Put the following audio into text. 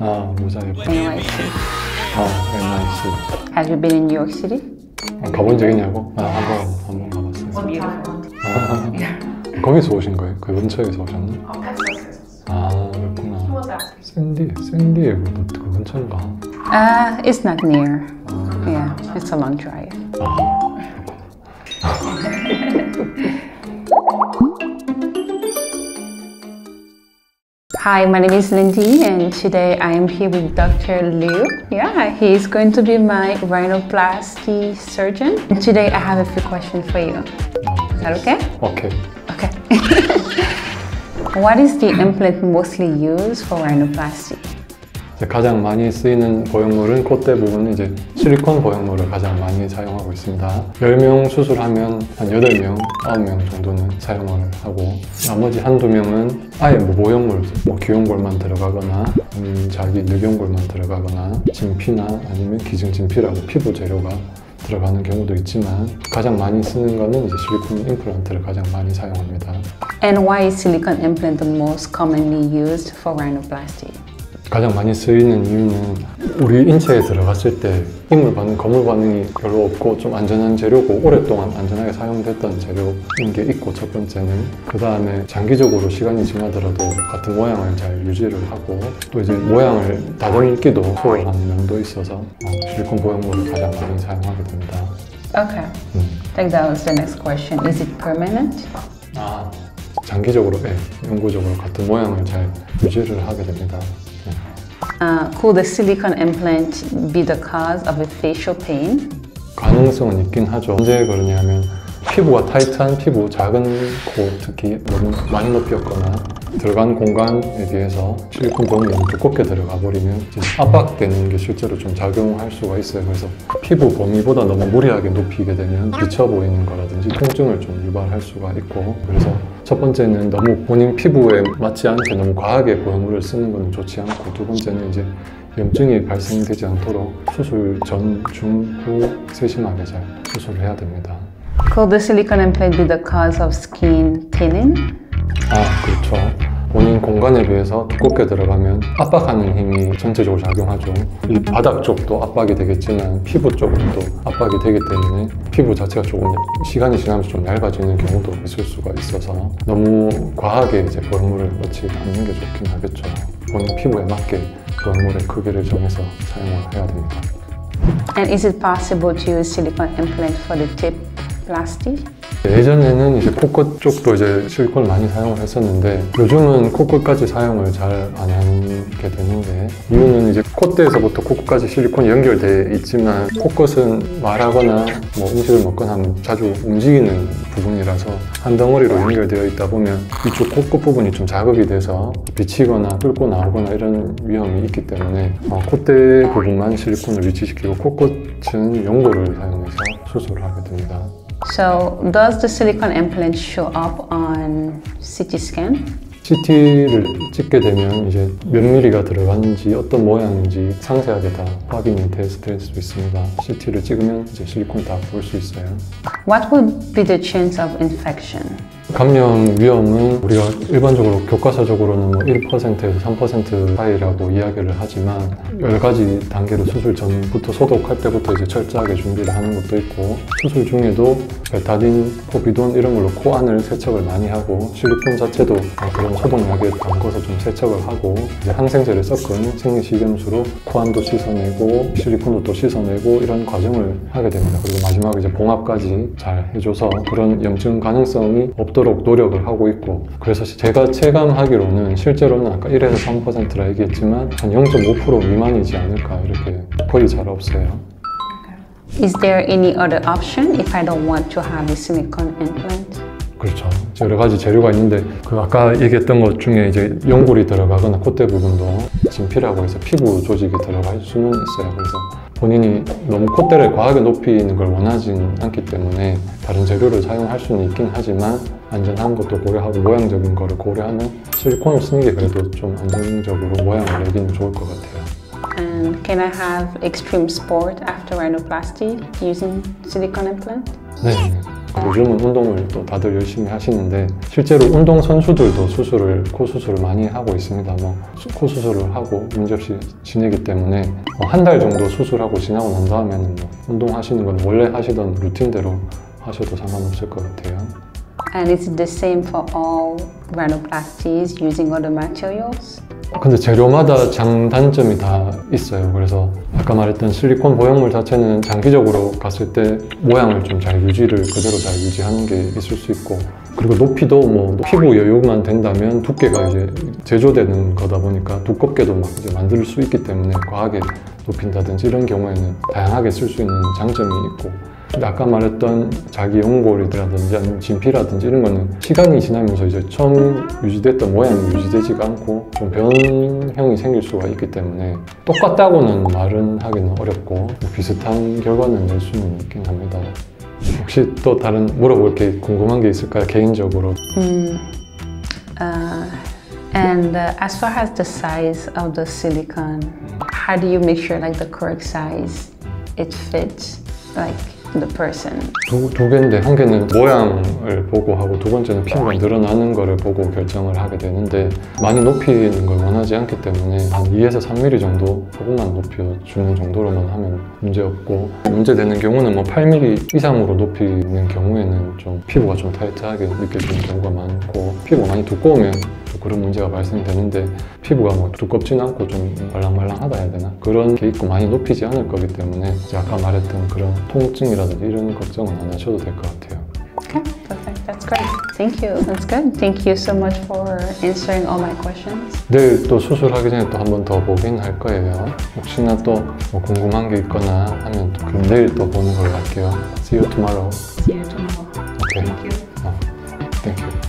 아, 모자이크. NYC. NYC. Have you been in New York City? 가본 적 있냐고? 한번 가봤어요. So beautiful. 거기서 오신 거예요? 그 근처에서 오셨나? Texas. 아, 그렇구나. What was that? 샌디에고도 그 근처인가? It's not near. Yeah, it's a long drive. Hi, my name is Lindy and today I am here with Dr. Liu. Yeah, he is going to be my rhinoplasty surgeon. And today I have a few questions for you. Is that okay? 오케이. Okay. What is the implant mostly used for rhinoplasty? 가장 많이 쓰이는 보형물은 콧대 부분은 이제 실리콘 보형물을 가장 많이 사용하고 있습니다. 10명 수술하면 한 8명, 9명 정도는 사용을 하고 나머지 한두 명은 아예 모형물, 귀용골만 들어가거나 자기 늑연골만 들어가거나 진피나 아니면 기증진피라고 피부 재료가 들어가는 경우도 있지만 가장 많이 쓰는 거는 이제 실리콘 임플란트를 가장 많이 사용합니다. And why is silicone implant the most commonly used for rhinoplasty? 가장 많이 쓰이는 이유는 우리 인체에 들어갔을 때 거물 반응이 별로 없고 좀 안전한 재료고 오랫동안 안전하게 사용됐던 재료인 게 있고 첫 번째는 그 다음에 장기적으로 시간이 지나더라도 같은 모양을 잘 유지를 하고 또 이제 모양을 다듬기도 수월한 면도 있어서 실리콘 보형물을 가장 많이 사용하게 됩니다. Okay. I think that was the next question. Is it permanent? 장기적으로, 영구적으로 같은 모양을 잘 유지를 하게 됩니다. Could the silicone implant be the cause of a facial pain? 가능성은 있긴 하죠. 언제 그러냐면 피부가 타이트한 피부, 작은 코 특히 너무 많이 높였거나 들어간 공간에 비해서 실리콘 보형물이 너무 두껍게 들어가 버리면 압박되는 게 실제로 좀 작용할 수가 있어요. 그래서 피부 범위보다 너무 무리하게 높이게 되면 비쳐 보이는 거라든지 통증을 좀 유발할 수가 있고 그래서 첫 번째는 너무 본인 피부에 맞지 않게 너무 과하게 보형물을 쓰는 것은 좋지 않고 두 번째는 이제 염증이 발생되지 않도록 수술 전, 중, 후 세심하게 잘 수술을 해야 됩니다. Could the silicone implant be the cause of skin thinning? 그렇죠. 본인 공간에 비해서 두껍게 들어가면 압박하는 힘이 전체적으로 작용하죠. 이 바닥 쪽도 압박이 되겠지만 피부 쪽도 압박이 되기 때문에 피부 자체가 조금 시간이 지나면서 좀 얇아지는 경우도 있을 수가 있어서 너무 과하게 이제 보형물을 넣지 않는 게 좋긴 하겠죠. 본인 피부에 맞게 보형물의 크기를 정해서 사용을 해야 됩니다. And is it possible to use silicone implant for the tip plasty? 예전에는 이제 코끝 쪽도 이제 실리콘을 많이 사용을 했었는데 요즘은 코끝까지 사용을 잘 안 하게 되는데 이유는 이제 콧대에서부터 코끝까지 실리콘이 연결돼 있지만 코끝은 말하거나 음식을 먹거나 하면 자주 움직이는 부분이라서 한 덩어리로 연결되어 있다 보면 이쪽 코끝 부분이 좀 자극이 돼서 비치거나 뚫고 나오거나 이런 위험이 있기 때문에 콧대 부분만 실리콘을 위치시키고 코끝은 연고를 사용해서 수술을 하게 됩니다. So, does the silicone implant show up on CT scan? CT를 찍게 되면 이제 몇 미리가 들어갔는지 어떤 모양인지 상세하게 다 확인이 될 수 있습니다. CT를 찍으면 이제 실리콘 다 볼 수 있어요. What would be the chance of infection? 감염 위험은 우리가 일반적으로 교과서적으로는 1%에서 3% 사이라고 이야기를 하지만 여러 가지 단계로 수술 전부터 소독할 때부터 이제 철저하게 준비를 하는 것도 있고 수술 중에도 베타딘, 포비돈 이런 걸로 코 안을 세척을 많이 하고 실리콘 자체도 그런 소독약에 담궈서 좀 세척을 하고 이제 항생제를 섞은 생리식염수로 코 안도 씻어내고 실리콘도 또 씻어내고 이런 과정을 하게 됩니다. 그리고 마지막에 이제 봉합까지 잘 해줘서 그런 염증 가능성이 없도록 노력을 하고 있고 그래서 제가 체감하기로는 실제로는 아까 1에서 3%라 얘기했지만 한 0.5% 미만이지 않을까 이렇게 거의 잘 없어요. Is there any other option if I don't want to have a silicone implant? 그렇죠. 여러 가지 재료가 있는데 그 아까 얘기했던 것 중에 이제 연골이 들어가거나 콧대 부분도 진피라고 해서 피부 조직이 들어갈 수는 있어요. 그래서 본인이 너무 콧대를 과하게 높이는 걸 원하진 않기 때문에 다른 재료를 사용할 수는 있긴 하지만 안전한 것도 고려하고 모양적인 거를 고려하면 실리콘을 쓰는 게 그래도 좀 안정적으로 모양을 내기는 좋을 것 같아요. And can I have extreme sport after rhinoplasty using silicone implant? 네, 요즘은 운동을 또 다들 열심히 하시는데 실제로 운동 선수들도 코 수술을 많이 하고 있습니다. 코 수술을 하고 문제없이 지내기 때문에 한 달 정도 수술하고 지나고 난 다음에는 운동하시는 건 원래 하시던 루틴대로 하셔도 상관없을 것 같아요. And is it the same for all rhinoplasties using other materials? 근데 재료마다 장단점이 다 있어요. 그래서 아까 말했던 실리콘 보형물 자체는 장기적으로 갔을 때 모양을 좀 잘 유지를 그대로 잘 유지하는 게 있을 수 있고, 그리고 높이도 피부 여유만 된다면 두께가 이제 제조되는 거다 보니까 두껍게도 이제 만들 수 있기 때문에 과하게 높인다든지 이런 경우에는 다양하게 쓸 수 있는 장점이 있고, 근데 아까 말했던 자기 연골이라든지 아니면 진피라든지 이런 거는 시간이 지나면서 이제 처음 유지됐던 모양이 유지되지가 않고 좀 변형이 생길 수가 있기 때문에 똑같다고는 말은 하기는 어렵고 비슷한 결과는 낼 수는 있긴 합니다. 혹시 또 다른 물어볼 게 궁금한 게 있을까요? 개인적으로. And as far as the size of the silicone, how do you make sure like the correct size it fits like the person? 두 개인데 한 개는 모양을 보고 하고 두 번째는 피부가 늘어나는 거를 보고 결정을 하게 되는데 많이 높이는 걸 원하지 않기 때문에 한 2에서 3mm 정도 조금만 높여주는 정도로만 하면 문제없고, 문제되는 경우는 8mm 이상으로 높이는 경우에는 좀 피부가 좀 타이트하게 느껴지는 경우가 많고, 피부가 많이 두꺼우면 그런 문제가 발생되는데 피부가 두껍진 않고 좀 말랑말랑하다 해야 되나? 그런 게 있고 많이 높이지 않을 거기 때문에 이제 아까 말했던 그런 통증이라든지 이런 걱정은 안 하셔도 될 것 같아요. Okay, perfect. That's great. Thank you. That's good. Thank you so much for answering all my questions. 내일 또 수술하기 전에 또 한 번 더 보긴 할 거예요. 혹시나 또 궁금한 게 있거나 하면 그럼 내일 또 보는 걸로 할게요. See you tomorrow. See you tomorrow. Okay. Thank you. Thank you.